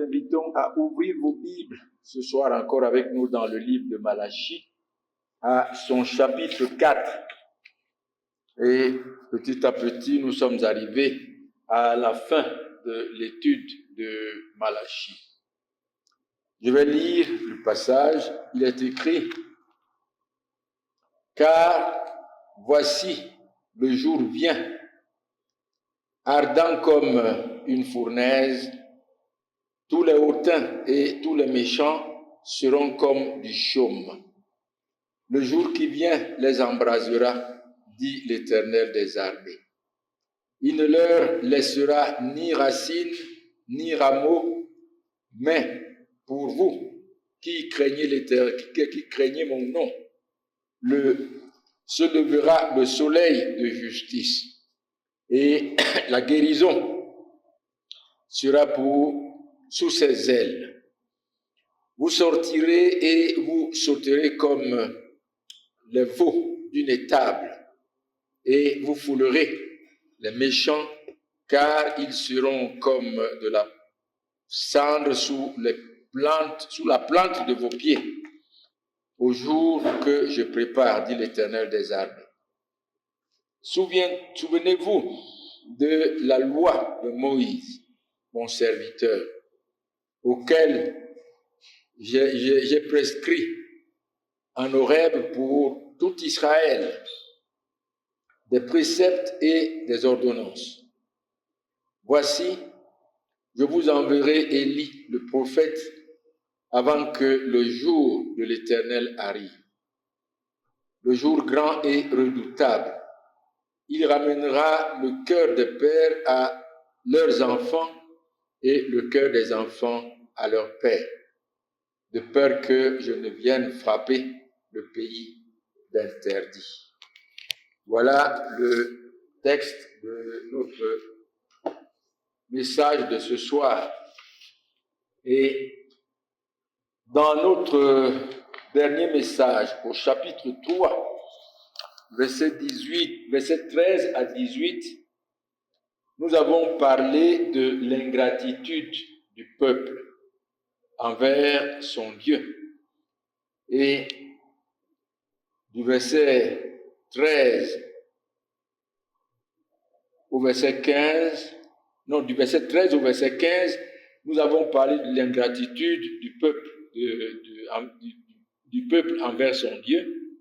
invitons à ouvrir vos Bibles ce soir encore avec nous dans le livre de Malachie, à son chapitre 4. Et petit à petit, nous sommes arrivés à la fin de l'étude de Malachie. Je vais lire le passage. Il est écrit « Car voici, le jour vient, ardent comme une fournaise, tous les hautains et tous les méchants seront comme du chaume. Le jour qui vient les embrasera, dit l'Éternel des armées. Il ne leur laissera ni racine, ni rameau, mais pour vous qui craignez l'Éternel, qui craignez mon nom, se levera le soleil de justice, et la guérison sera sous ses ailes. Vous sortirez et vous sauterez comme les veaux d'une étable, et vous foulerez les méchants, car ils seront comme de la cendre sous la plante de vos pieds, au jour que je prépare, dit l'Éternel des armées. Souvenez-vous de la loi de Moïse, mon serviteur, auquel j'ai prescrit en Horeb pour tout Israël des préceptes et des ordonnances. Voici, je vous enverrai Élie, le prophète, avant que le jour de l'Éternel arrive. Le jour grand et redoutable. Il ramènera le cœur des pères à leurs enfants et le cœur des enfants à leurs pères, de peur que je ne vienne frapper le pays d'interdit. Voilà le texte de notre message de ce soir. Et dans notre dernier message, au chapitre 3, verset 13 à 18, nous avons parlé de l'ingratitude du peuple envers son Dieu. Et du verset 13 au verset 15, du verset 13 au verset 15, nous avons parlé de l'ingratitude du peuple, du peuple envers son Dieu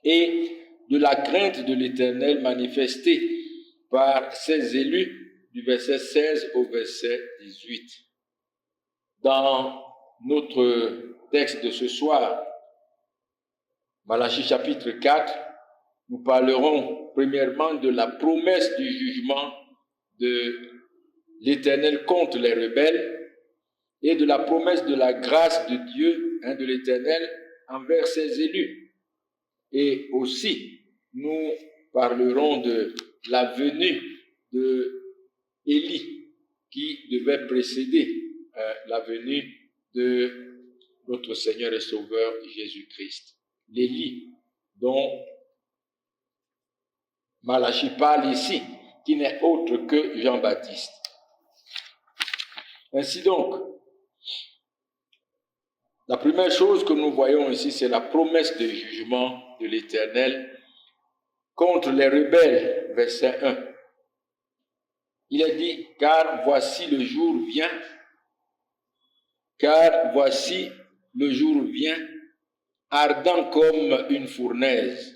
et de la crainte de l'Éternel manifestée par ses élus du verset 16 au verset 18. Dans notre texte de ce soir, Malachie chapitre 4, nous parlerons premièrement de la promesse du jugement de l'Éternel contre les rebelles et de la promesse de la grâce de Dieu, de l'Éternel envers ses élus. Et aussi, nous parlerons de la venue de Élie qui devait précéder la venue de notre Seigneur et Sauveur Jésus-Christ. L'Élie dont Malachie parle ici, qui n'est autre que Jean-Baptiste. Ainsi donc, la première chose que nous voyons ici, c'est la promesse de jugement de l'Éternel contre les rebelles, verset 1. Il est dit, car voici le jour vient, ardent comme une fournaise.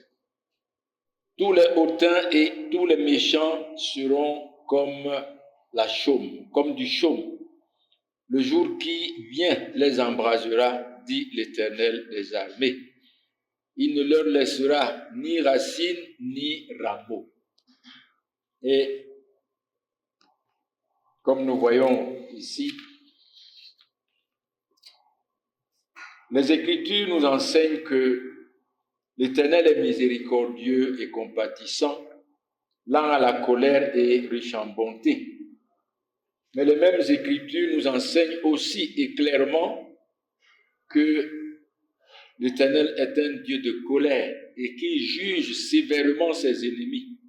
Tous les hautains et tous les méchants seront comme la chaume, comme du chaume. Le jour qui vient les embrasera, dit l'Éternel des armées. Il ne leur laissera ni racine ni rameau. Et comme nous voyons ici, les Écritures nous enseignent que l'Éternel est miséricordieux et compatissant, lent à la colère et riche en bonté. Mais les mêmes Écritures nous enseignent aussi et clairement que l'Éternel est un Dieu de colère et qui juge sévèrement ses ennemis.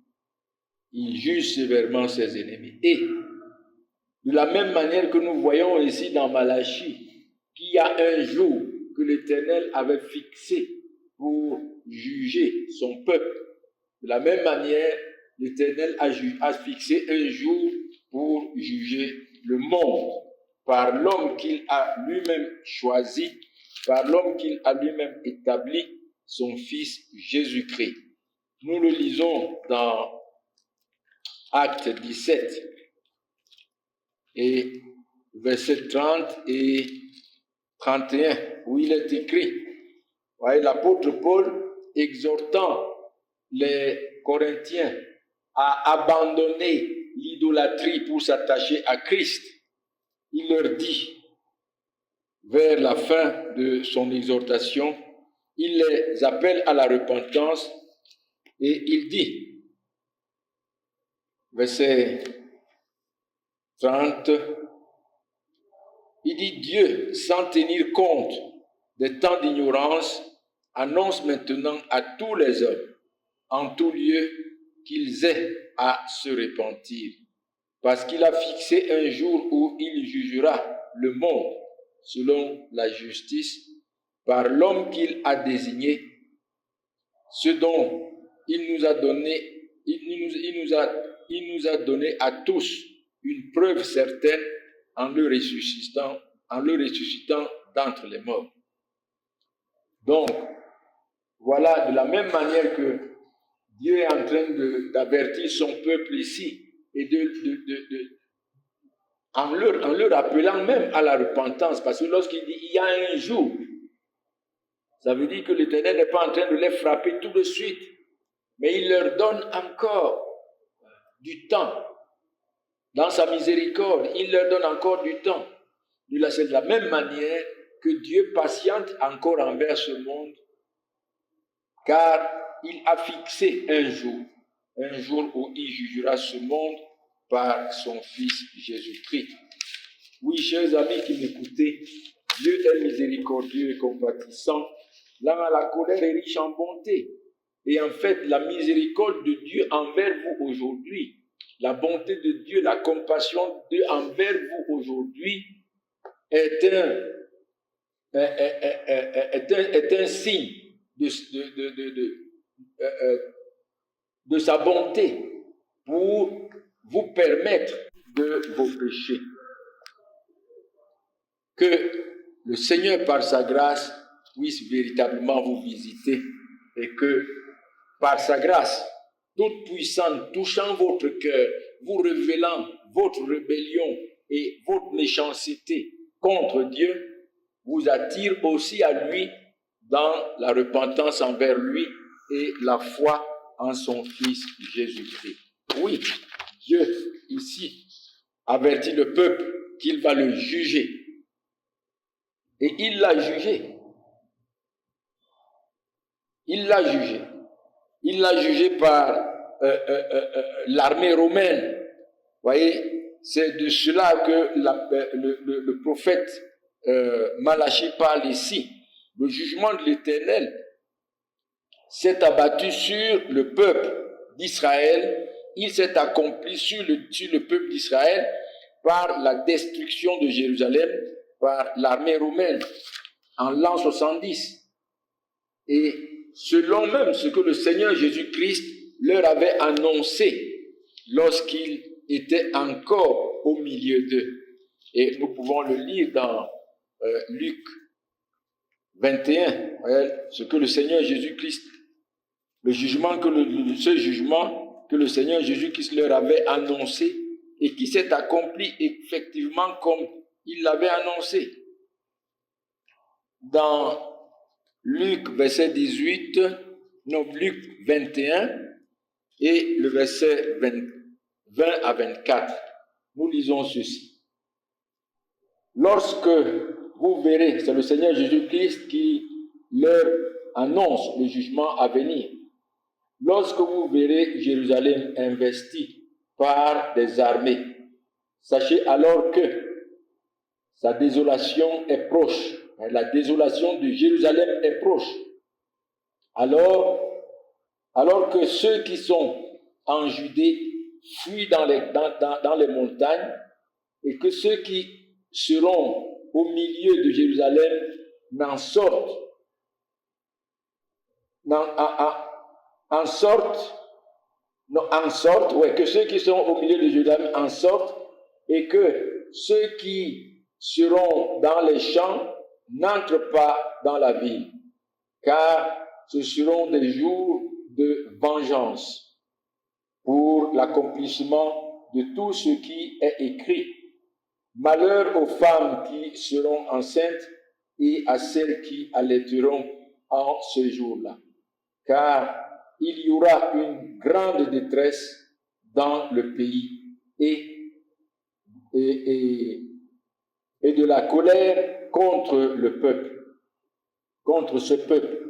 Il juge sévèrement ses ennemis. Et De la même manière que nous voyons ici dans Malachie, qu'il y a un jour que l'Éternel avait fixé pour juger son peuple. De la même manière, l'Éternel a fixé un jour pour juger le monde par l'homme qu'il a lui-même choisi, par l'homme qu'il a lui-même établi, son Fils Jésus-Christ. Nous le lisons dans Acte 17 et versets 30 et 31, où il est écrit, voyez, l'apôtre Paul exhortant les Corinthiens à abandonner l'idolâtrie pour s'attacher à Christ. Il leur dit, vers la fin de son exhortation, il les appelle à la repentance et il dit, verset 30, il dit, Dieu, sans tenir compte des temps d'ignorance, annonce maintenant à tous les hommes, en tout lieu, qu'ils aient à se repentir, parce qu'il a fixé un jour où il jugera le monde selon la justice par l'homme qu'il a désigné, ce dont il nous a donné, il nous a donné à tous une preuve certaine en le ressuscitant d'entre les morts. Donc, voilà, de la même manière que Dieu est en train d'avertir son peuple ici et en leur appelant même à la repentance, parce que lorsqu'il dit il y a un jour, ça veut dire que l'Éternel n'est pas en train de les frapper tout de suite, mais il leur donne encore du temps. Dans sa miséricorde, il leur donne encore du temps. C'est de la même manière que Dieu patiente encore envers ce monde, car il a fixé un jour où il jugera ce monde par son Fils Jésus-Christ. Oui, chers amis qui m'écoutez, Dieu est miséricordieux et compatissant. Là, la colère est riche en bonté. Et en fait, la miséricorde de Dieu envers vous aujourd'hui, la bonté de Dieu, la compassion de Dieu envers vous aujourd'hui est un signe de sa bonté pour vous permettre de vos péchés. Que le Seigneur, par sa grâce, puisse véritablement vous visiter et que, par sa grâce, toute puissante, touchant votre cœur, vous révélant votre rébellion et votre méchanceté contre Dieu, vous attire aussi à lui dans la repentance envers lui et la foi en son Fils Jésus-Christ. Oui, Dieu, ici, avertit le peuple qu'il va le juger. Et il l'a jugé. Il l'a jugé. Il l'a jugé par l'armée romaine. Vous voyez, c'est de cela que le prophète Malachie parle ici. Le jugement de l'Éternel s'est abattu sur le peuple d'Israël. Il s'est accompli sur le peuple d'Israël par la destruction de Jérusalem par l'armée romaine en l'an 70. Et selon même ce que le Seigneur Jésus-Christ leur avait annoncé lorsqu'il était encore au milieu d'eux. Et nous pouvons le lire dans Luc 21, ce que le Seigneur Jésus-Christ, ce jugement que le Seigneur Jésus-Christ leur avait annoncé et qui s'est accompli effectivement comme il l'avait annoncé. Dans Luc verset 18, non, Luc 21 et le verset 20 à 24, nous lisons ceci. Lorsque vous verrez, c'est le Seigneur Jésus-Christ qui leur annonce le jugement à venir. Lorsque vous verrez Jérusalem investie par des armées, sachez alors que sa désolation est proche. La désolation de Jérusalem est proche. Alors que ceux qui sont en Judée fuient dans les montagnes, et que ceux qui seront au milieu de Jérusalem n'en sortent, que ceux qui sont au milieu de Jérusalem en sortent, et que ceux qui seront dans les champs n'entrent pas dans la ville, car ce seront des jours de vengeance pour l'accomplissement de tout ce qui est écrit. Malheur aux femmes qui seront enceintes et à celles qui allaiteront en ce jour-là, car il y aura une grande détresse dans le pays et de la colère contre le peuple, contre ce peuple.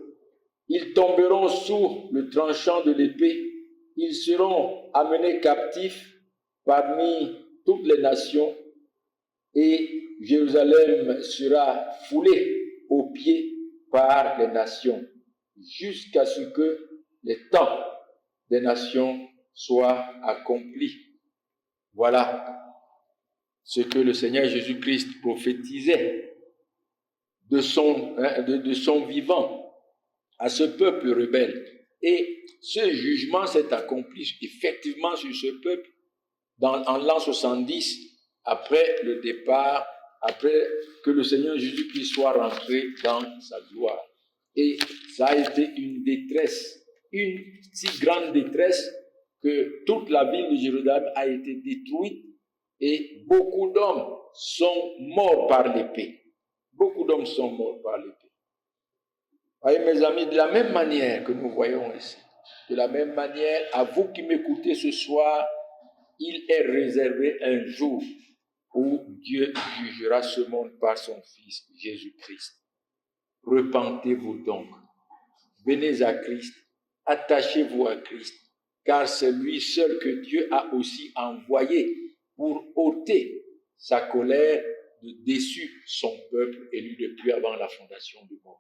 Ils tomberont sous le tranchant de l'épée, ils seront amenés captifs parmi toutes les nations, et Jérusalem sera foulée aux pieds par les nations, jusqu'à ce que les temps des nations soient accomplis. Voilà ce que le Seigneur Jésus-Christ prophétisait de son vivant à ce peuple rebelle. Et ce jugement s'est accompli effectivement sur ce peuple en l'an 70, après le départ, après que le Seigneur Jésus-Christ soit rentré dans sa gloire. Et ça a été une détresse, une si grande détresse que toute la ville de Jérusalem a été détruite et beaucoup d'hommes sont morts par l'épée. Beaucoup d'hommes sont morts par l'épée. Voyez mes amis, de la même manière que nous voyons ici, de la même manière, à vous qui m'écoutez ce soir, il est réservé un jour où Dieu jugera ce monde par son Fils Jésus-Christ. Repentez-vous donc, venez à Christ, attachez-vous à Christ, car c'est lui seul que Dieu a aussi envoyé pour ôter sa colère de déçu son peuple élu depuis avant la fondation du monde.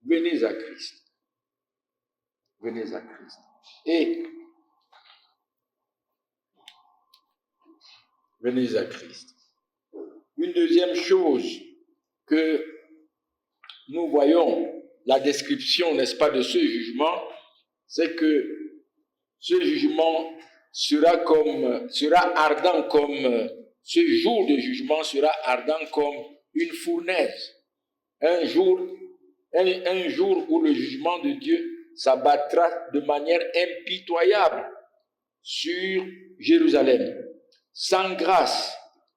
Venez à Christ. Venez à Christ. Et venez à Christ. Une deuxième chose que nous voyons, la description, n'est-ce pas, de ce jugement, c'est que ce jugement sera ardent comme, ce jour de jugement sera ardent comme une fournaise. Un jour où le jugement de Dieu s'abattra de manière impitoyable sur Jérusalem, sans grâce,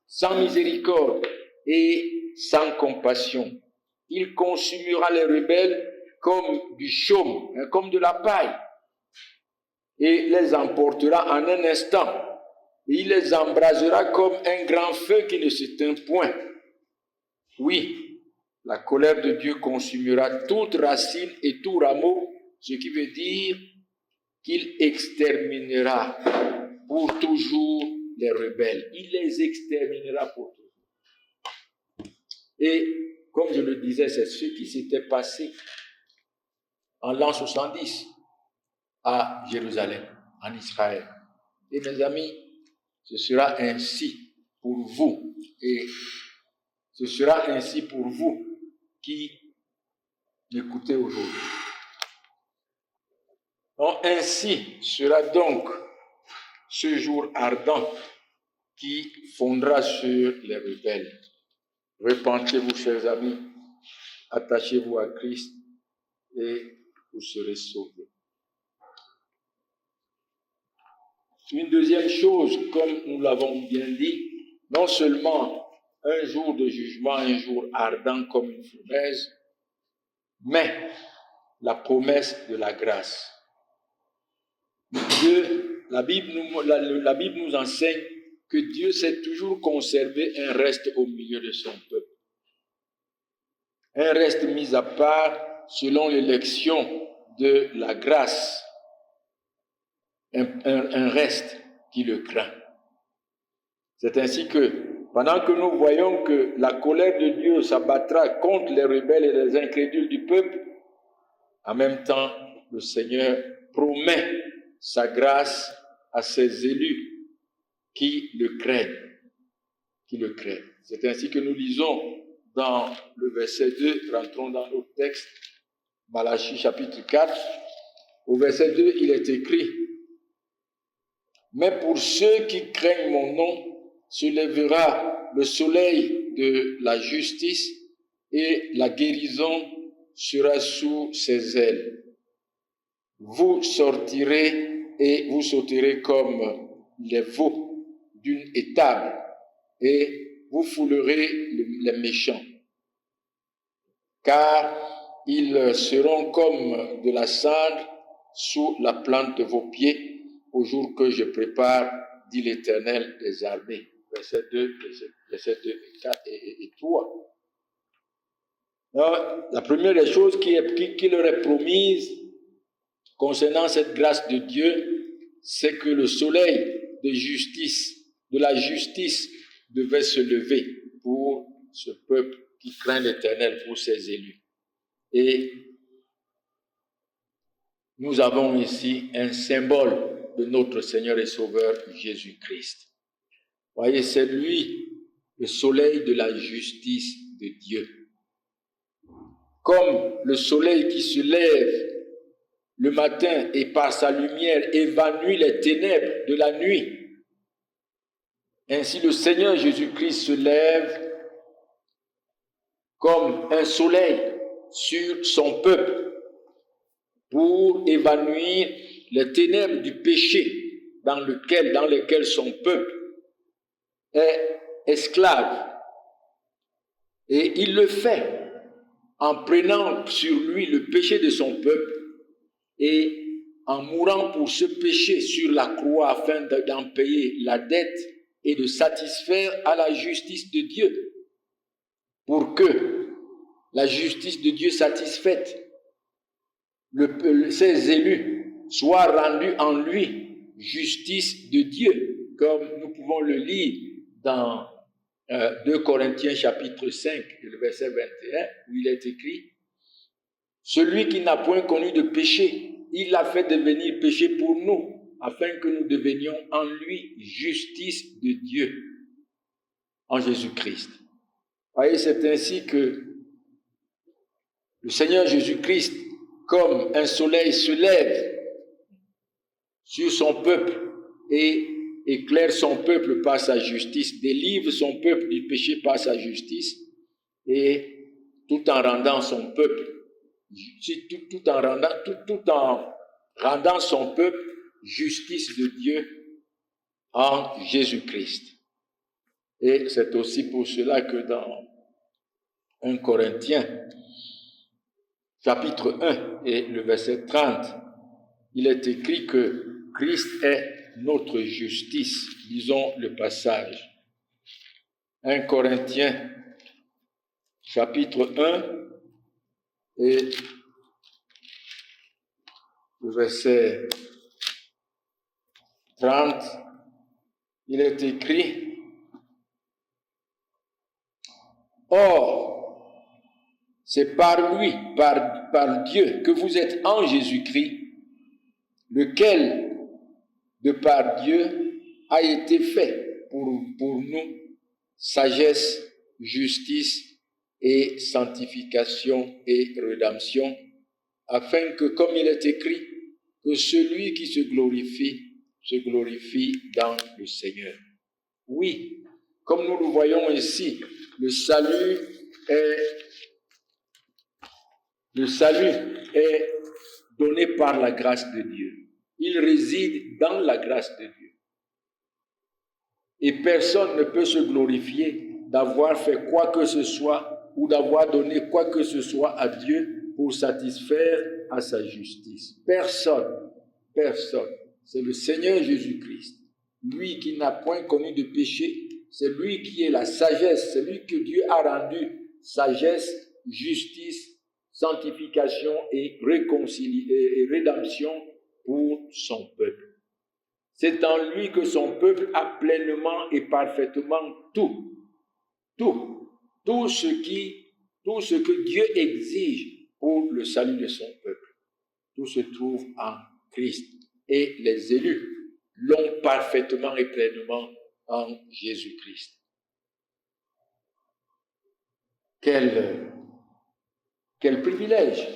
sans miséricorde et sans compassion. Il consumera les rebelles comme du chaume, comme de la paille, et les emportera en un instant. Et il les embrasera comme un grand feu qui ne s'éteint point. Oui, la colère de Dieu consumera toute racine et tout rameau, ce qui veut dire qu'il exterminera pour toujours les rebelles. Il les exterminera pour toujours. Et comme je le disais, c'est ce qui s'était passé en l'an 70 à Jérusalem, en Israël. Et mes amis, ce sera ainsi pour vous. Et ce sera ainsi pour vous qui m'écoutez aujourd'hui. Donc, ainsi sera donc ce jour ardent qui fondra sur les rebelles. Repentez-vous, chers amis, attachez-vous à Christ et vous serez sauvés. Une deuxième chose, comme nous l'avons bien dit, non seulement un jour de jugement, un jour ardent comme une fournaise, mais la promesse de la grâce. Dieu, la Bible nous enseigne que Dieu sait toujours conserver un reste au milieu de son peuple. Un reste mis à part selon l'élection de la grâce. Un reste qui le craint. C'est ainsi que, pendant que nous voyons que la colère de Dieu s'abattra contre les rebelles et les incrédules du peuple, en même temps, le Seigneur promet sa grâce à ses élus qui le craignent. qui le craignent. C'est ainsi que nous lisons dans le verset 2, rentrons dans notre texte, Malachie chapitre 4, au verset 2, il est écrit « Mais pour ceux qui craignent mon nom, se lèvera le soleil de la justice et la guérison sera sous ses ailes. Vous sortirez et vous sauterez comme les veaux d'une étable et vous foulerez les méchants. Car ils seront comme de la cendre sous la plante de vos pieds au jour que je prépare, dit l'Éternel des armées. » Verset 2, verset 2 et 4 et 3. Alors, la première des choses qui leur est promise concernant cette grâce de Dieu, c'est que le soleil de la justice devait se lever pour ce peuple qui craint l'Éternel, pour ses élus. Et nous avons ici un symbole de notre Seigneur et Sauveur Jésus-Christ. Voyez, c'est lui, le soleil de la justice de Dieu. Comme le soleil qui se lève le matin et par sa lumière évanouit les ténèbres de la nuit, ainsi le Seigneur Jésus-Christ se lève comme un soleil sur son peuple pour évanouir les ténèbres du péché dans lesquels son peuple est esclave. Et il le fait en prenant sur lui le péché de son peuple et en mourant pour ce péché sur la croix afin d'en payer la dette et de satisfaire à la justice de Dieu. Pour que la justice de Dieu satisfaite, ses élus soient rendus en lui justice de Dieu, comme nous pouvons le lire dans 2 Corinthiens chapitre 5, le verset 21, où il est écrit « Celui qui n'a point connu de péché, il l'a fait devenir péché pour nous, afin que nous devenions en lui justice de Dieu, en Jésus-Christ. » Voyez, c'est ainsi que le Seigneur Jésus-Christ, comme un soleil, se lève sur son peuple et éclaire son peuple par sa justice, délivre son peuple du péché par sa justice, et tout en rendant son peuple, tout en rendant son peuple justice de Dieu en Jésus-Christ. Et c'est aussi pour cela que dans 1 Corinthiens, chapitre 1 et le verset 30, il est écrit que Christ est notre justice. Lisons le passage. 1 Corinthiens, chapitre 1 et le verset 30, il est écrit « Or, c'est par lui, par Dieu, que vous êtes en Jésus-Christ, lequel, de par Dieu, a été fait pour nous sagesse, justice et sanctification et rédemption, afin que, comme il est écrit, que celui qui se glorifie dans le Seigneur. » Oui, comme nous le voyons ici, le salut est donné par la grâce de Dieu. Il réside dans la grâce de Dieu. Et personne ne peut se glorifier d'avoir fait quoi que ce soit ou d'avoir donné quoi que ce soit à Dieu pour satisfaire à sa justice. Personne. C'est le Seigneur Jésus-Christ. Lui qui n'a point connu de péché, c'est lui qui est la sagesse, c'est lui que Dieu a rendu sagesse, justice, sanctification et rédemption pour son peuple. C'est en lui que son peuple a pleinement et parfaitement tout ce que Dieu exige pour le salut de son peuple. Tout se trouve en Christ. Et les élus l'ont parfaitement et pleinement en Jésus-Christ. Quel privilège.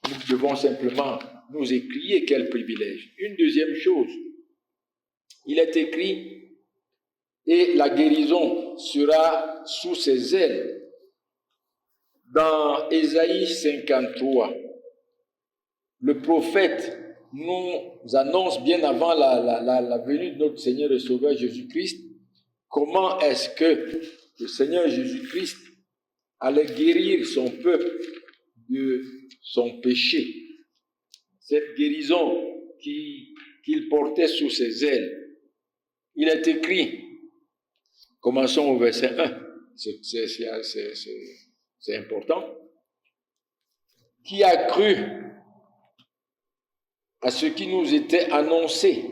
Nous devons simplement nous écrier quel privilège. Une deuxième chose, il est écrit, et la guérison sera sous ses ailes. Dans Ésaïe 53, le prophète nous annonce bien avant la venue de notre Seigneur et Sauveur Jésus-Christ, comment est-ce que le Seigneur Jésus-Christ allait guérir son peuple de son péché. Cette guérison qu'il portait sous ses ailes. Il est écrit, commençons au verset 1, c'est important. Qui a cru à ce qui nous était annoncé,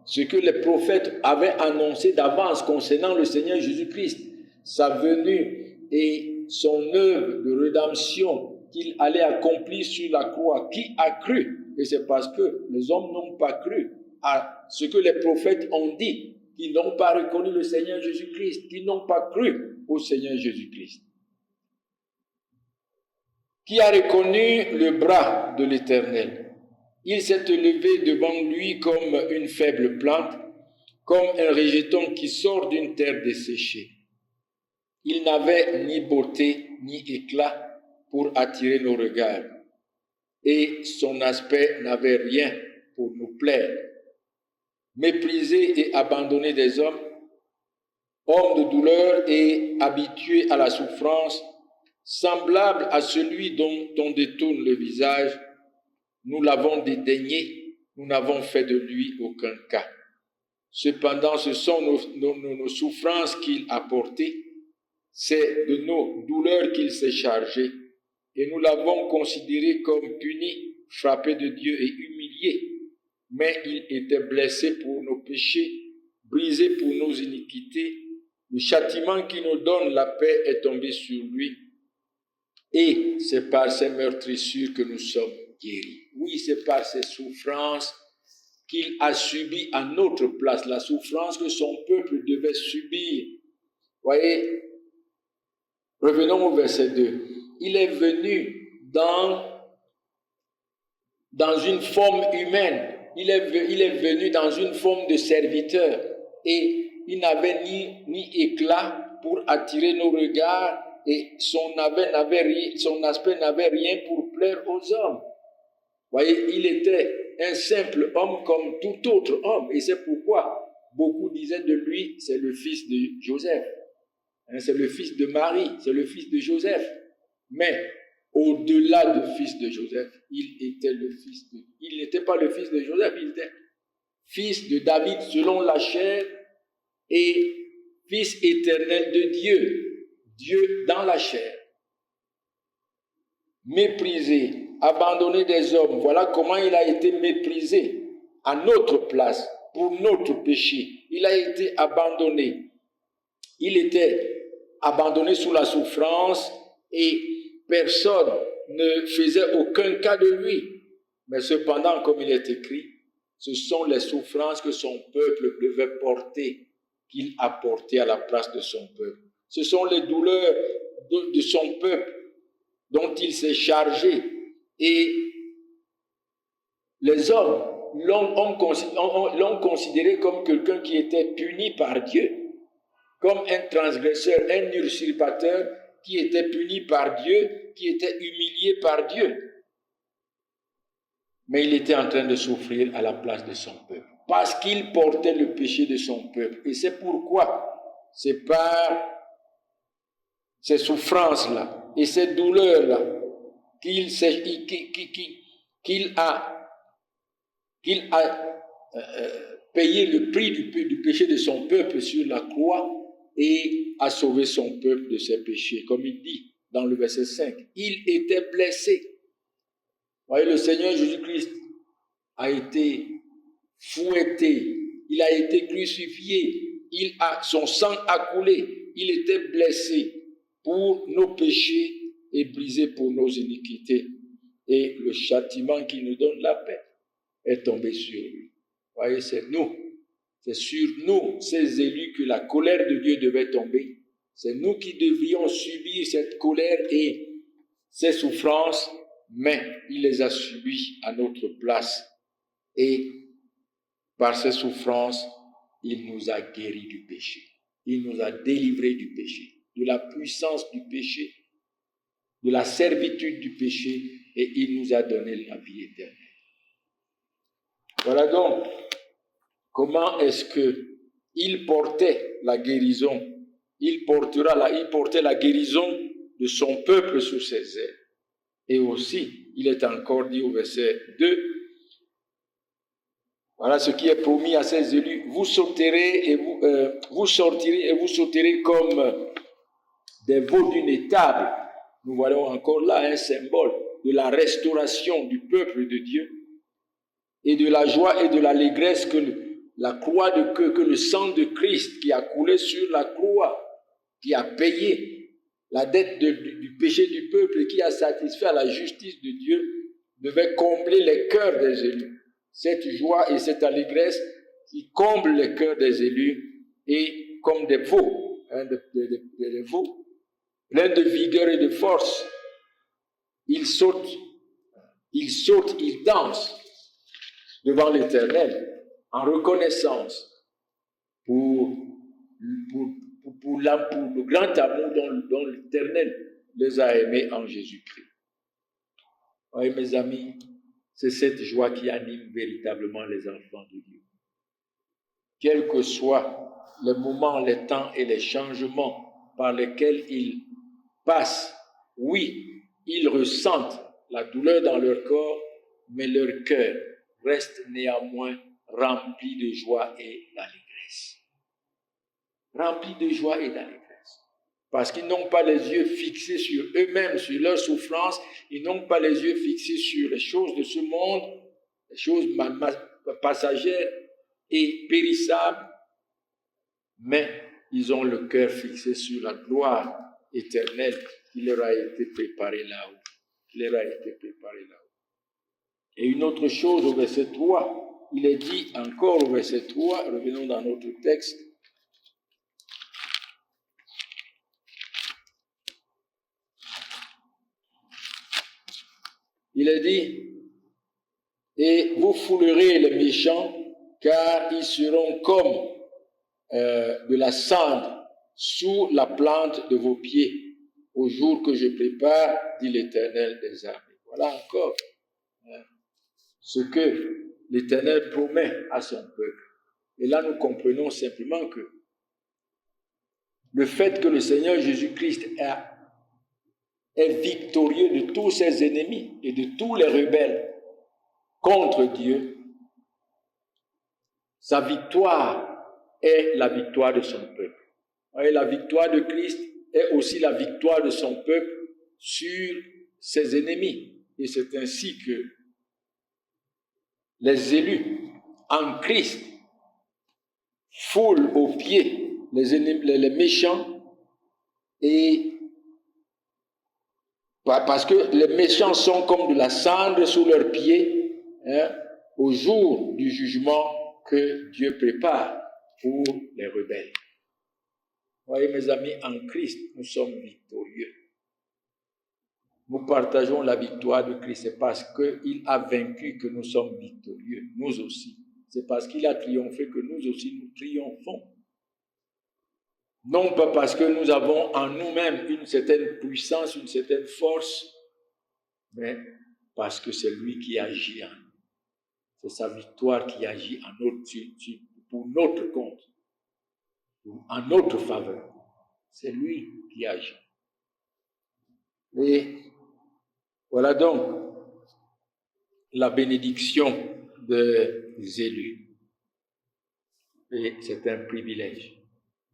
ce que les prophètes avaient annoncé d'avance concernant le Seigneur Jésus-Christ, sa venue et son œuvre de rédemption qu'il allait accomplir sur la croix. Qui a cru? Et c'est parce que les hommes n'ont pas cru à ce que les prophètes ont dit, qu'ils n'ont pas reconnu le Seigneur Jésus-Christ, qu'ils n'ont pas cru au Seigneur Jésus-Christ. Qui a reconnu le bras de l'Éternel? Il s'est élevé devant lui comme une faible plante, comme un rejeton qui sort d'une terre desséchée. Il n'avait ni beauté ni éclat pour attirer nos regards, et son aspect n'avait rien pour nous plaire. Méprisé et abandonné des hommes, homme de douleur et habitué à la souffrance, semblable à celui dont on détourne le visage, nous l'avons dédaigné, nous n'avons fait de lui aucun cas. Cependant, ce sont nos souffrances qu'il a portées, c'est de nos douleurs qu'il s'est chargé, et nous l'avons considéré comme puni, frappé de Dieu et humilié. Mais il était blessé pour nos péchés, brisé pour nos iniquités. Le châtiment qui nous donne la paix est tombé sur lui. Et c'est par ses meurtrissures que nous sommes guéris. Oui, c'est par ses souffrances qu'il a subies à notre place, la souffrance que son peuple devait subir. Voyez, revenons au verset 2. Il est venu dans une forme humaine. Il est venu dans une forme de serviteur. Et il n'avait ni éclat pour attirer nos regards, et son aspect n'avait rien pour plaire aux hommes. Voyez, il était un simple homme comme tout autre homme. Et c'est pourquoi beaucoup disaient de lui, c'est le fils de Joseph. C'est le fils de Marie, c'est le fils de Joseph. Mais au-delà du fils de Joseph, il n'était pas le fils de Joseph, il était fils de David selon la chair et fils éternel de Dieu, Dieu dans la chair. Méprisé, abandonné des hommes, voilà comment il a été méprisé à notre place, pour notre péché. Il a été abandonné. Il était abandonné sous la souffrance et personne ne faisait aucun cas de lui. Mais cependant, comme il est écrit, ce sont les souffrances que son peuple devait porter, qu'il a portées à la place de son peuple. Ce sont les douleurs de son peuple dont il s'est chargé. Et les hommes l'ont considéré comme quelqu'un qui était puni par Dieu, comme un transgresseur, un usurpateur qui était puni par Dieu, qui était humilié par Dieu. Mais il était en train de souffrir à la place de son peuple, parce qu'il portait le péché de son peuple. Et c'est pourquoi, c'est par ces souffrances-là et ces douleurs-là qu'il a payé le prix du péché de son peuple sur la croix et a sauvé son peuple de ses péchés. Comme il dit dans le verset 5, il était blessé. Vous voyez, le Seigneur Jésus-Christ a été fouetté, il a été crucifié, son sang a coulé, il était blessé pour nos péchés et brisé pour nos iniquités. Et le châtiment qui nous donne la paix est tombé sur lui. Vous voyez, c'est sur nous, ces élus, que la colère de Dieu devait tomber. C'est nous qui devrions subir cette colère et ces souffrances, mais il les a subies à notre place. Et par ces souffrances, il nous a guéris du péché. Il nous a délivrés du péché, de la puissance du péché, de la servitude du péché, et il nous a donné la vie éternelle. Voilà donc comment est-ce qu'il portait la guérison. Il portait la guérison de son peuple sous ses ailes. Et aussi, il est encore dit au verset 2, voilà ce qui est promis à ses élus, vous sortirez et vous sortirez comme des veaux d'une étable. Nous voyons encore là un symbole de la restauration du peuple de Dieu et de la joie et de l'allégresse que le sang de Christ qui a coulé sur la croix, qui a payé la dette du péché du peuple et qui a satisfait à la justice de Dieu, devait combler les cœurs des élus. Cette joie et cette allégresse qui comblent les cœurs des élus et comme des veaux, des veaux, pleins de vigueur et de force, ils sautent, ils dansent devant l'Éternel en reconnaissance pour le grand amour dont l'Éternel les a aimés en Jésus-Christ. Oui, mes amis, c'est cette joie qui anime véritablement les enfants de Dieu. Quels que soient les moments, les temps et les changements par lesquels ils passent, oui, ils ressentent la douleur dans leur corps, mais leur cœur reste néanmoins rempli de joie et d'allégresse. Rempli de joie et d'allégresse. Parce qu'ils n'ont pas les yeux fixés sur eux-mêmes, sur leurs souffrances, ils n'ont pas les yeux fixés sur les choses de ce monde, les choses passagères et périssables, mais ils ont le cœur fixé sur la gloire éternelle qui leur a été préparée là-haut. Et une autre chose au verset 3, il est dit encore au verset 3, revenons dans notre texte, il est dit, et vous foulerez les méchants, car ils seront comme de la cendre sous la plante de vos pieds, au jour que je prépare, dit l'Éternel des armées. Voilà encore ce que l'Éternel promet à son peuple. Et là, nous comprenons simplement que le fait que le Seigneur Jésus-Christ est victorieux de tous ses ennemis et de tous les rebelles contre Dieu, sa victoire est la victoire de son peuple. Et la victoire de Christ est aussi la victoire de son peuple sur ses ennemis. Et c'est ainsi que les élus en Christ foulent aux pieds les méchants, et parce que les méchants sont comme de la cendre sous leurs pieds, au jour du jugement que Dieu prépare pour les rebelles. Voyez, mes amis, en Christ, nous sommes victorieux. Nous partageons la victoire de Christ. C'est parce qu'il a vaincu que nous sommes victorieux, nous aussi. C'est parce qu'il a triomphé que nous aussi nous triomphons. Non pas parce que nous avons en nous-mêmes une certaine puissance, une certaine force, mais parce que c'est lui qui agit en nous. C'est sa victoire qui agit pour notre compte, en notre faveur. C'est lui qui agit. Et voilà donc la bénédiction des élus. Et c'est un privilège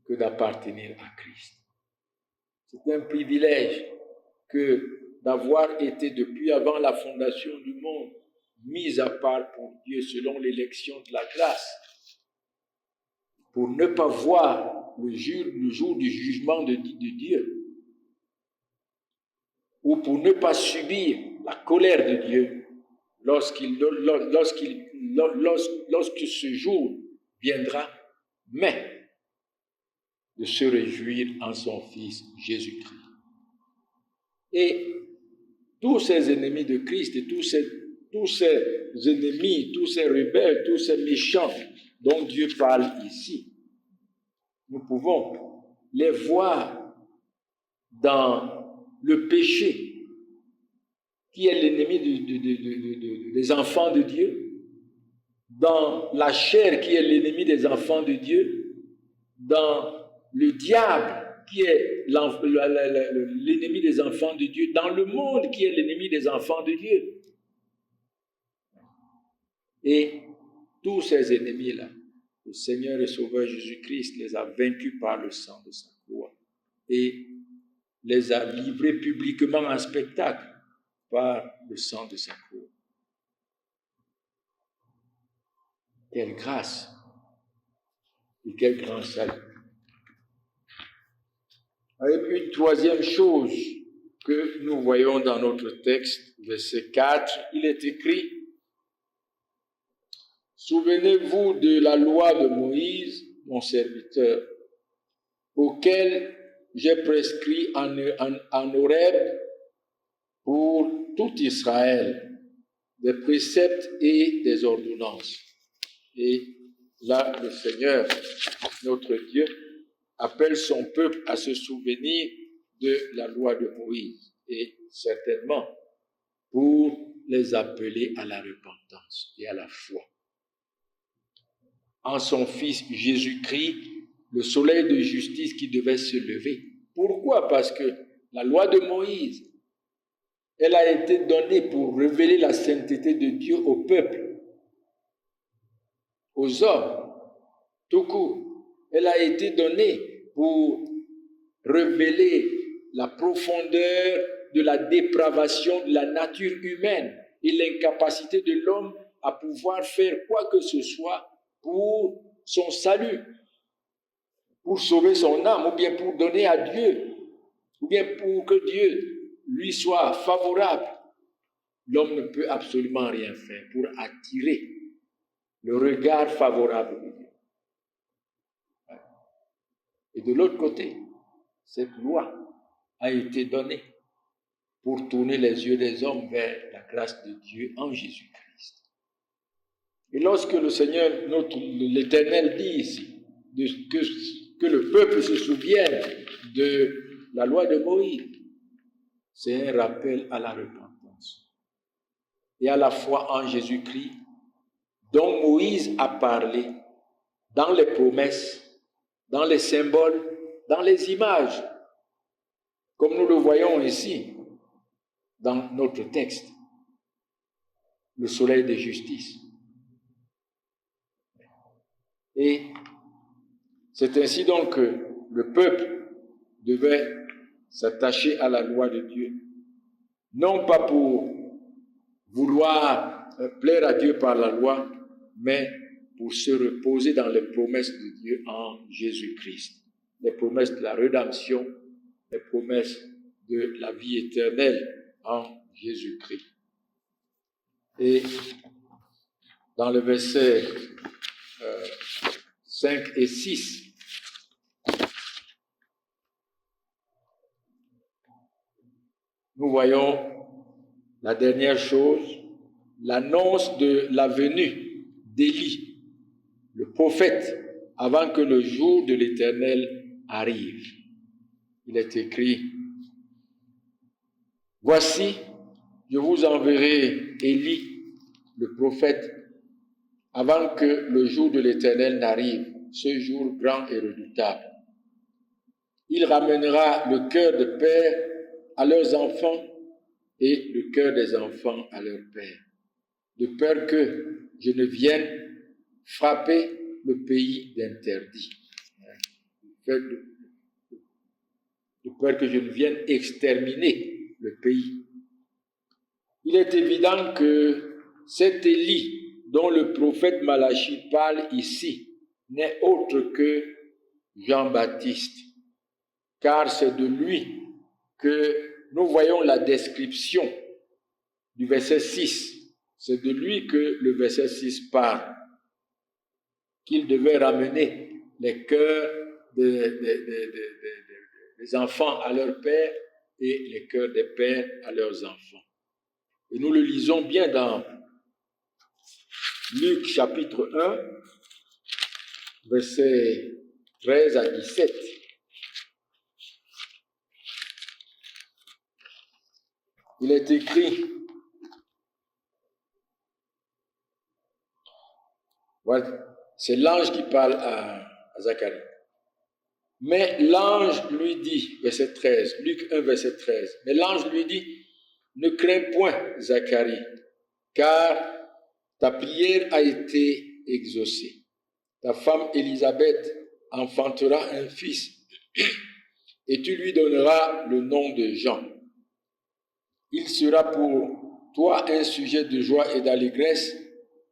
que d'appartenir à Christ. C'est un privilège que d'avoir été depuis avant la fondation du monde mis à part pour Dieu selon l'élection de la grâce, pour ne pas voir le jour du jugement de Dieu, ou pour ne pas subir la colère de Dieu lorsque ce jour viendra. Mais de se réjouir en son Fils Jésus-Christ. Et tous ces ennemis de Christ et tous ces ennemis, tous ces rebelles, tous ces méchants dont Dieu parle ici, nous pouvons les voir dans le péché qui est l'ennemi des enfants de Dieu, dans la chair qui est l'ennemi des enfants de Dieu, dans le diable qui est l'ennemi des enfants de Dieu, dans le monde qui est l'ennemi des enfants de Dieu. Et tous ces ennemis-là, le Seigneur et Sauveur Jésus-Christ les a vaincus par le sang de sa croix et les a livrés publiquement en spectacle par le sang de sa croix. Quelle grâce et quel grand salut. Et une troisième chose que nous voyons dans notre texte, verset 4, il est écrit: souvenez-vous de la loi de Moïse, mon serviteur, auquel j'ai prescrit en Horeb pour tout Israël des préceptes et des ordonnances. Et là, le Seigneur, notre Dieu, appelle son peuple à se souvenir de la loi de Moïse, et certainement pour les appeler à la repentance et à la foi. En son Fils Jésus-Christ, le soleil de justice qui devait se lever. Pourquoi? Parce que la loi de Moïse, elle a été donnée pour révéler la sainteté de Dieu au peuple, aux hommes, tout court. Elle a été donnée pour révéler la profondeur de la dépravation de la nature humaine et l'incapacité de l'homme à pouvoir faire quoi que ce soit pour son salut, pour sauver son âme, ou bien pour donner à Dieu, ou bien pour que Dieu lui soit favorable. L'homme ne peut absolument rien faire pour attirer le regard favorable de Dieu. Et de l'autre côté, cette loi a été donnée pour tourner les yeux des hommes vers la grâce de Dieu en Jésus-Christ. Et lorsque le Seigneur, l'Éternel, dit ici que le peuple se souvienne de la loi de Moïse, c'est un rappel à la repentance et à la foi en Jésus-Christ, dont Moïse a parlé dans les promesses, dans les symboles, dans les images, comme nous le voyons ici dans notre texte, le soleil de justice. Et c'est ainsi donc que le peuple devait s'attacher à la loi de Dieu, non pas pour vouloir plaire à Dieu par la loi, mais pour se reposer dans les promesses de Dieu en Jésus-Christ, les promesses de la rédemption, les promesses de la vie éternelle en Jésus-Christ. Et dans le verset 5 et 6, nous voyons la dernière chose, l'annonce de la venue d'Élie, le prophète, avant que le jour de l'Éternel arrive. Il est écrit: voici, je vous enverrai Élie, le prophète, avant que le jour de l'Éternel n'arrive, ce jour grand et redoutable. Il ramènera le cœur des pères à leurs enfants et le cœur des enfants à leurs pères, de peur que je ne vienne frapper le pays d'interdit, de peur que je ne vienne exterminer le pays. Il est évident que cet Élie dont le prophète Malachie parle ici n'est autre que Jean-Baptiste, car c'est de lui que nous voyons la description du verset 6. C'est de lui que le verset 6 parle, qu'il devait ramener les cœurs des enfants à leur père et les cœurs des pères à leurs enfants. Et nous le lisons bien dans Luc chapitre 1, versets 13 à 17. Il est écrit, voilà, c'est l'ange qui parle à Zacharie. Mais l'ange lui dit, verset 13, Luc 1, verset 13, mais l'ange lui dit, ne crains point, Zacharie, car ta prière a été exaucée. Ta femme Élisabeth enfantera un fils, et tu lui donneras le nom de Jean. Il sera pour toi un sujet de joie et d'allégresse,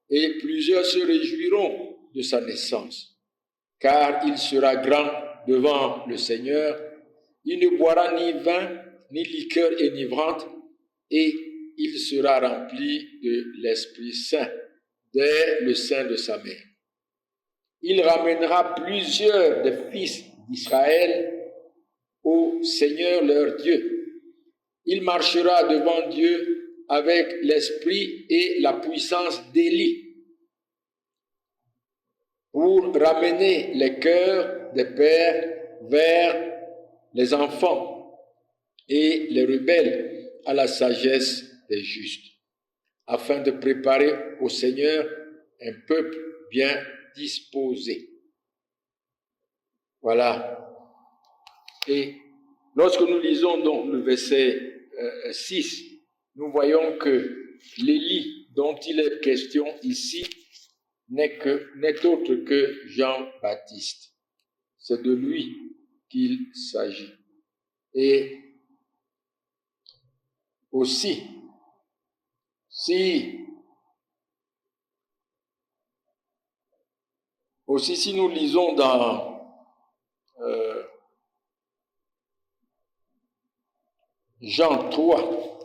et plusieurs se réjouiront de sa naissance, car il sera grand devant le Seigneur. Il ne boira ni vin, ni liqueur énivrante, et il sera rempli de l'Esprit Saint dès le sein de sa mère. Il ramènera plusieurs des fils d'Israël au Seigneur leur Dieu. Il marchera devant Dieu avec l'esprit et la puissance d'Élie pour ramener les cœurs des pères vers les enfants et les rebelles à la sagesse des justes, afin de préparer au Seigneur un peuple bien disposé. Voilà. Et lorsque nous lisons donc le verset 6, nous voyons que l'Élie dont il est question ici n'est autre que Jean-Baptiste. C'est de lui qu'il s'agit. Et aussi, si nous lisons dans Jean 3,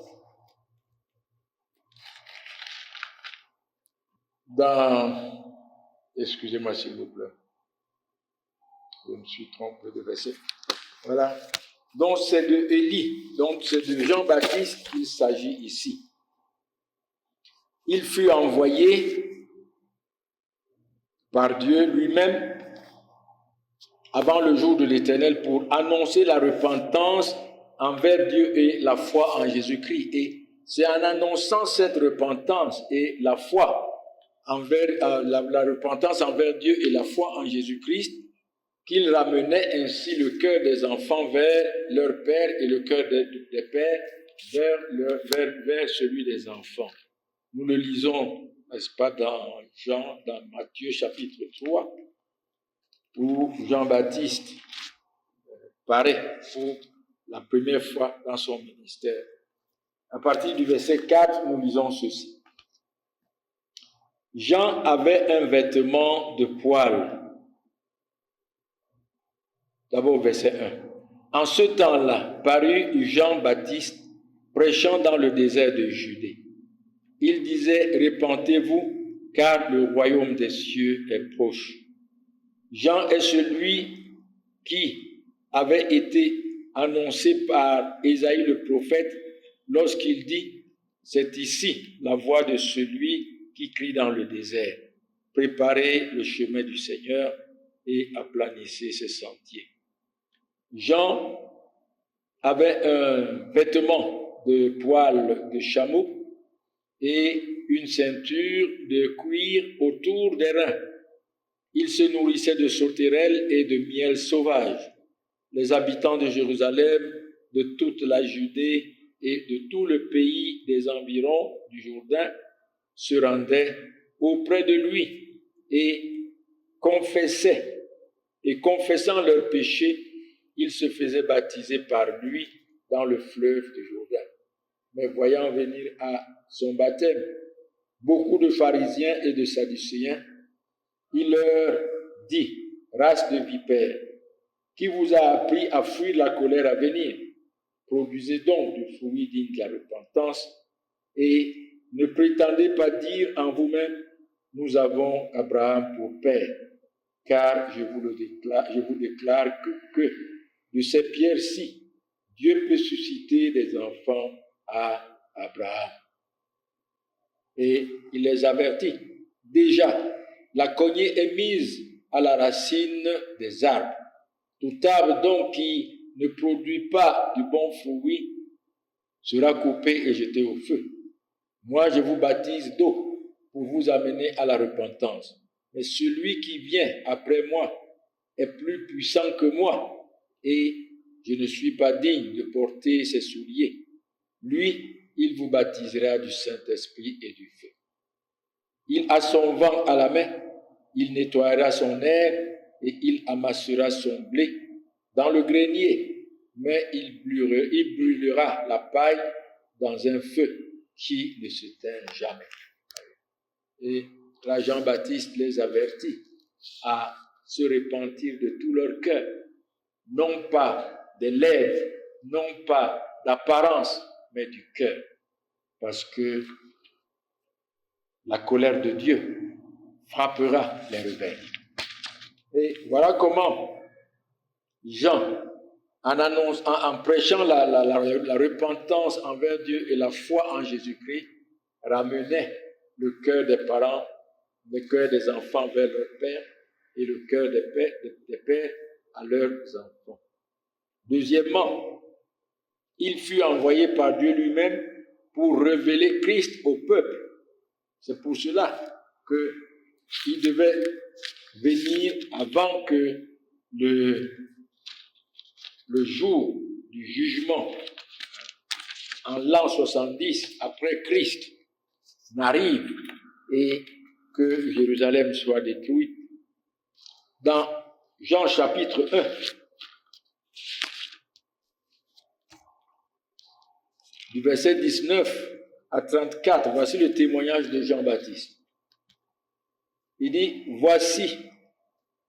excusez-moi s'il vous plaît, je me suis trompé de verset. Voilà. Donc c'est de Élie, donc c'est de Jean-Baptiste qu'il s'agit ici. Il fut envoyé par Dieu lui-même avant le jour de l'Éternel pour annoncer la repentance envers Dieu et la foi en Jésus-Christ. Et c'est en annonçant cette repentance et la foi envers la repentance envers Dieu et la foi en Jésus-Christ qu'il ramenait ainsi le cœur des enfants vers leur père et le cœur des pères vers celui des enfants. Nous le lisons, n'est-ce pas, dans Matthieu chapitre 3, où Jean-Baptiste paraît pour la première fois dans son ministère. À partir du verset 4, nous lisons ceci. Jean avait un vêtement de poil. D'abord, verset 1. En ce temps-là, parut Jean-Baptiste prêchant dans le désert de Judée. Il disait, repentez-vous, car le royaume des cieux est proche. Jean est celui qui avait été annoncé par Ésaïe le prophète lorsqu'il dit, c'est ici la voix de celui qui crie dans le désert, préparez le chemin du Seigneur et aplanissez ses sentiers. Jean avait un vêtement de poil de chameau et une ceinture de cuir autour des reins. Il se nourrissait de sauterelles et de miel sauvage. Les habitants de Jérusalem, de toute la Judée et de tout le pays des environs du Jourdain se rendaient auprès de lui et confessaient. Et confessant leurs péchés, ils se faisaient baptiser par lui dans le fleuve du Jourdain. Mais voyant venir à son baptême beaucoup de pharisiens et de sadducéens, il leur dit, race de vipères, qui vous a appris à fuir la colère à venir? Produisez donc du fruit digne de la repentance et ne prétendez pas dire en vous-même, nous avons Abraham pour père. car je vous déclare que de ces pierres-ci, Dieu peut susciter des enfants à Abraham. Et il les avertit. Déjà, la cognée est mise à la racine des arbres. Tout arbre donc qui ne produit pas du bon fruit sera coupé et jeté au feu. Moi, je vous baptise d'eau pour vous amener à la repentance. Mais celui qui vient après moi est plus puissant que moi et je ne suis pas digne de porter ses souliers. Lui, il vous baptisera du Saint-Esprit et du feu. Il a son vent à la main, il nettoiera son herbe et il amassera son blé dans le grenier, mais il brûlera la paille dans un feu qui ne s'éteint jamais. Et là, Jean-Baptiste les avertit à se repentir de tout leur cœur, non pas des lèvres, non pas d'apparence, mais du cœur, parce que la colère de Dieu frappera les rebelles. Et voilà comment Jean, en prêchant la repentance envers Dieu et la foi en Jésus-Christ, ramenait le cœur des parents, le cœur des enfants vers leur père et le cœur des pères à leurs enfants. Deuxièmement, il fut envoyé par Dieu lui-même pour révéler Christ au peuple. C'est pour cela qu'il devait venir avant que le jour du jugement en l'an 70 après Christ n'arrive et que Jérusalem soit détruite. Dans Jean chapitre 1, du verset 19 à 34, voici le témoignage de Jean-Baptiste. Il dit, voici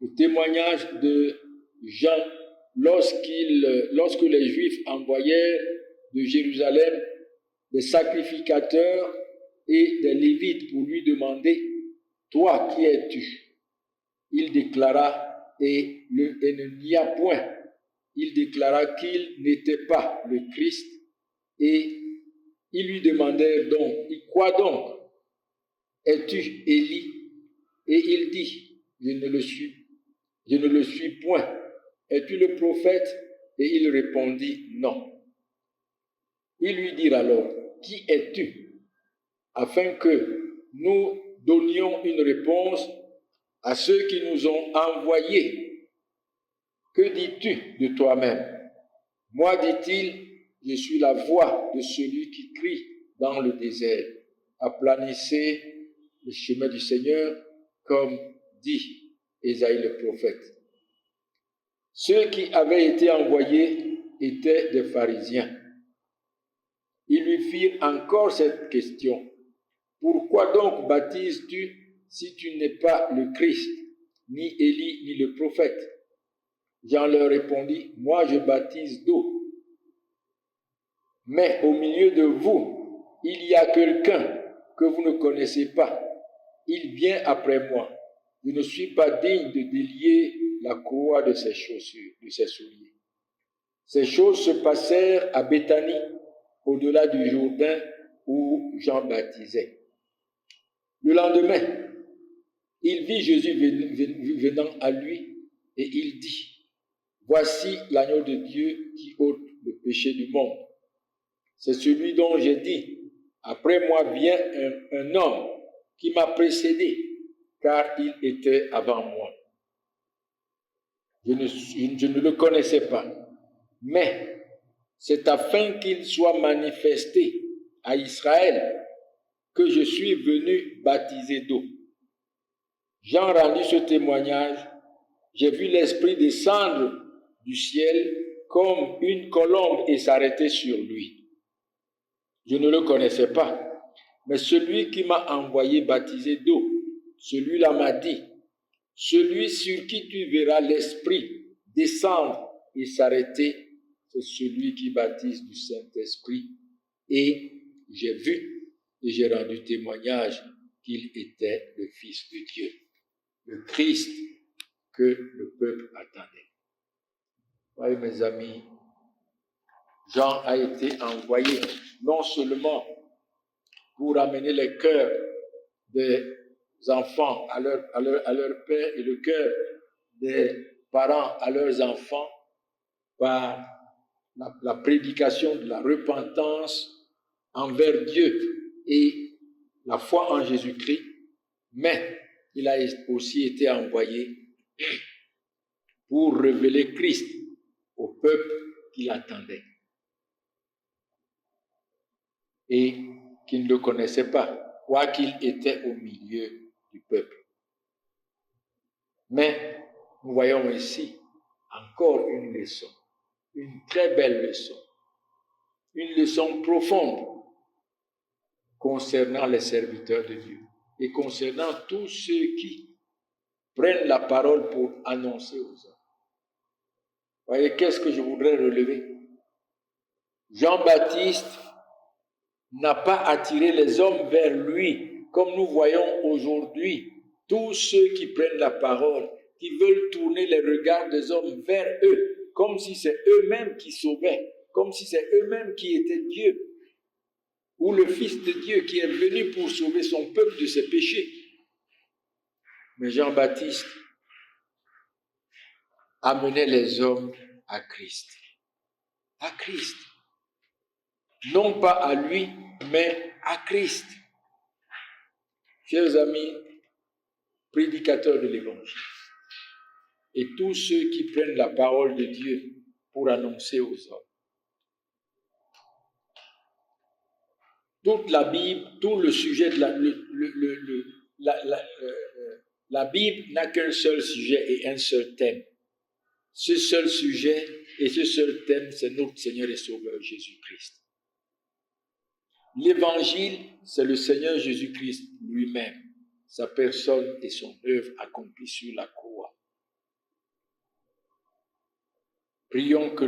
le témoignage de Jean lorsque les Juifs envoyèrent de Jérusalem des sacrificateurs et des Lévites pour lui demander, toi, qui es-tu? Il déclara, et ne n'y a point, il déclara qu'il n'était pas le Christ, et ils lui demandèrent donc, quoi donc? Es-tu Élie? Et il dit, je ne le suis point. Es-tu le prophète? Et il répondit, non. Ils lui dirent alors, qui es-tu? Afin que nous donnions une réponse à ceux qui nous ont envoyés. Que dis-tu de toi-même? Moi, dit-il, je suis la voix de celui qui crie dans le désert. Aplanissez le chemin du Seigneur, comme dit Ésaïe le prophète. Ceux qui avaient été envoyés étaient des pharisiens. Ils lui firent encore cette question. Pourquoi donc baptises-tu si tu n'es pas le Christ, ni Élie, ni le prophète? Jean leur répondit, moi je baptise d'eau. Mais au milieu de vous, il y a quelqu'un que vous ne connaissez pas. Il vient après moi. Je ne suis pas digne de délier la courroie de ses chaussures, de ses souliers. Ces choses se passèrent à Béthanie, au-delà du Jourdain où Jean baptisait. Le lendemain, il vit Jésus venant à lui et il dit, voici l'agneau de Dieu qui ôte le péché du monde. C'est celui dont j'ai dit, après moi vient un homme qui m'a précédé, car il était avant moi. Je ne le connaissais pas, mais c'est afin qu'il soit manifesté à Israël que je suis venu baptiser d'eau. Jean rendit ce témoignage, j'ai vu l'Esprit descendre du ciel comme une colombe et s'arrêter sur lui. Je ne le connaissais pas, mais celui qui m'a envoyé baptiser d'eau, celui-là m'a dit, celui sur qui tu verras l'Esprit descendre et s'arrêter, c'est celui qui baptise du Saint-Esprit. Et j'ai vu et j'ai rendu témoignage qu'il était le Fils de Dieu, le Christ mes amis, Jean a été envoyé non seulement pour amener les cœurs des enfants à leur père et le cœur des parents à leurs enfants par la prédication de la repentance envers Dieu et la foi en Jésus-Christ, mais il a aussi été envoyé pour révéler Christ au peuple qui l'attendait et qui ne le connaissait pas, quoiqu'il était au milieu du peuple. Mais nous voyons ici encore une leçon, une très belle leçon, une leçon profonde concernant les serviteurs de Dieu et concernant tous ceux qui prennent la parole pour annoncer aux hommes. Voyez, qu'est-ce que je voudrais relever? Jean-Baptiste n'a pas attiré les hommes vers lui, comme nous voyons aujourd'hui tous ceux qui prennent la parole, qui veulent tourner les regards des hommes vers eux, comme si c'est eux-mêmes qui sauvaient, comme si c'est eux-mêmes qui étaient Dieu, ou le Fils de Dieu qui est venu pour sauver son peuple de ses péchés. Mais Jean-Baptiste amenait les hommes à Christ. À Christ. Non pas à lui, mais à Christ. Chers amis, prédicateurs de l'Évangile, et tous ceux qui prennent la parole de Dieu pour annoncer aux hommes. Toute la Bible, tout le sujet de la Bible n'a qu'un seul sujet et un seul thème. Ce seul sujet et ce seul thème, c'est notre Seigneur et Sauveur Jésus-Christ. L'Évangile, c'est le Seigneur Jésus-Christ lui-même, sa personne et son œuvre accomplie sur la croix. Prions que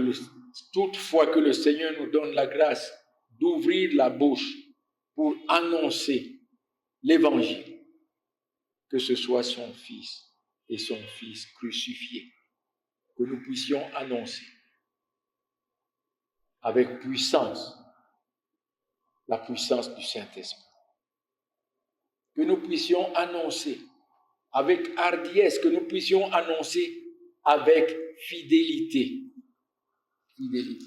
toutefois que le Seigneur nous donne la grâce d'ouvrir la bouche pour annoncer l'Évangile, que ce soit son Fils et son Fils crucifié, que nous puissions annoncer avec puissance, la puissance du Saint-Esprit. Que nous puissions annoncer avec hardiesse, que nous puissions annoncer avec fidélité. Fidélité.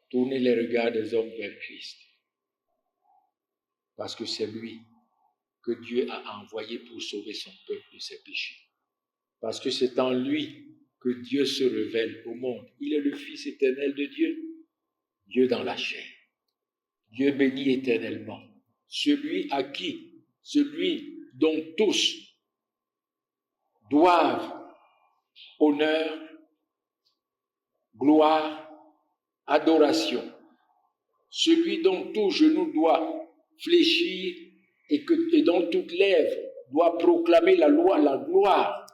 Tournez les regards des hommes vers Christ. Parce que c'est lui que Dieu a envoyé pour sauver son peuple de ses péchés. Parce que c'est en lui que Dieu se révèle au monde. Il est le Fils éternel de Dieu, Dieu dans la chair. Dieu béni éternellement. Celui dont tous doivent honneur, gloire, adoration. Celui dont tout genou doit fléchir et dont toute lèvre doit proclamer la gloire.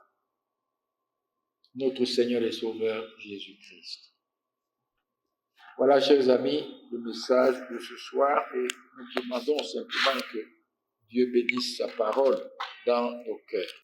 Notre Seigneur et Sauveur Jésus-Christ. Voilà, chers amis, le message de ce soir et nous demandons simplement que Dieu bénisse sa parole dans nos cœurs.